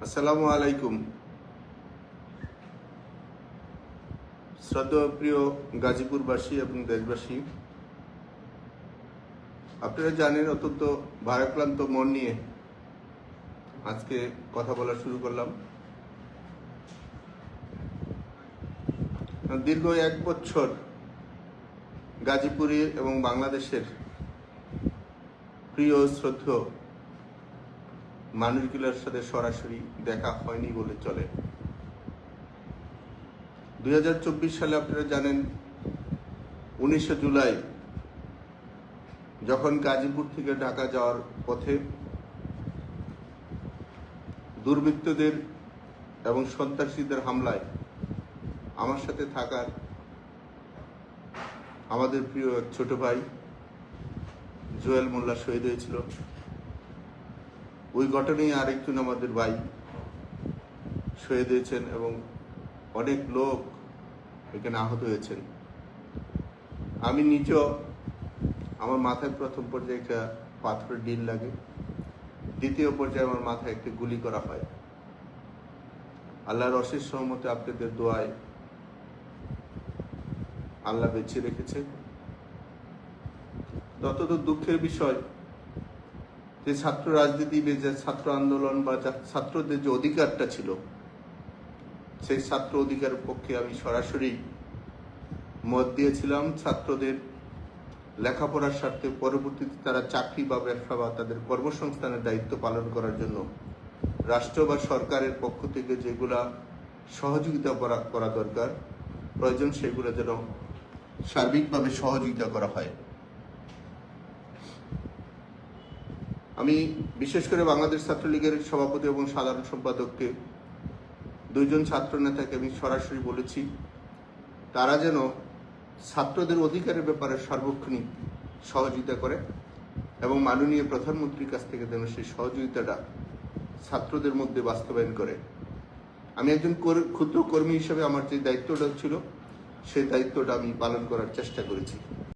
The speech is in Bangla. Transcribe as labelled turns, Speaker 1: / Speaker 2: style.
Speaker 1: আসসালামু আলাইকুম। শ্রদ্ধেয় প্রিয় গাজীপুরবাসী এবং দেশবাসী, আপনারা জানেন অত্যন্ত ভারাক্রান্ত মন নিয়ে আজকে কথা বলা শুরু করলাম। দীর্ঘ 1 বছর গাজীপুরে এবং বাংলাদেশের প্রিয় শ্রদ্ধেয় মানুষগুলোর সাথে সরাসরি দেখা হয়নি বলে চলে। 2024 সালে আপনারা জানেন 19 জুলাই যখন গাজীপুর থেকে ঢাকা যাওয়ার পথে দুর্বৃত্তদের এবং সন্ত্রাসীদের হামলায় আমার সাথে থাকার আমাদের প্রিয় এক ছোট ভাই জুয়েল মোল্লা শহীদ হয়েছিল। ওই ঘটনায় আরেকজন আমাদের ভাই শহীদ হয়েছেন এবং অনেক লোক এখানে আহত হয়েছেন। আমি নিজেও আমার মাথায় প্রথম পর্যায়ে একটা পাথরের ডিল লাগে, দ্বিতীয় পর্যায়ে আমার মাথায় একটা গুলি করা হয়। আল্লাহর অশেষ সহমতে আপনাদের দোয়ায় আল্লাহ বেঁচে রেখেছে। তত দুঃখের বিষয় যে ছাত্র রাজনীতি, যে ছাত্র আন্দোলন বা ছাত্রদের যে অধিকারটা ছিল, সেই ছাত্র অধিকারের পক্ষে আমি সরাসরি মত দিয়েছিলাম। ছাত্রদের লেখাপড়ার স্বার্থে পরবর্তীতে তারা চাকরি বা ব্যবসা বা তাদের কর্মসংস্থানের দায়িত্ব পালন করার জন্য রাষ্ট্র বা সরকারের পক্ষ থেকে যেগুলা সহযোগিতা করা দরকার প্রয়োজন, সেগুলো যেন সার্বিকভাবে সহযোগিতা করা হয়। আমি বিশেষ করে বাংলাদেশ ছাত্রলীগের সভাপতি এবং সাধারণ সম্পাদককে, 2 জন ছাত্র নেতাকে আমি সরাসরি বলেছি তারা যেন ছাত্রদের অধিকারের ব্যাপারে সার্বক্ষণিক সহযোগিতা করে এবং মাননীয় প্রধানমন্ত্রীর কাছ থেকে যেন সেই সহযোগিতাটা ছাত্রদের মধ্যে বাস্তবায়ন করে। আমি একজন ক্ষুদ্র কর্মী হিসেবে আমার যে দায়িত্বটা ছিল সেই দায়িত্বটা আমি পালন করার চেষ্টা করেছি।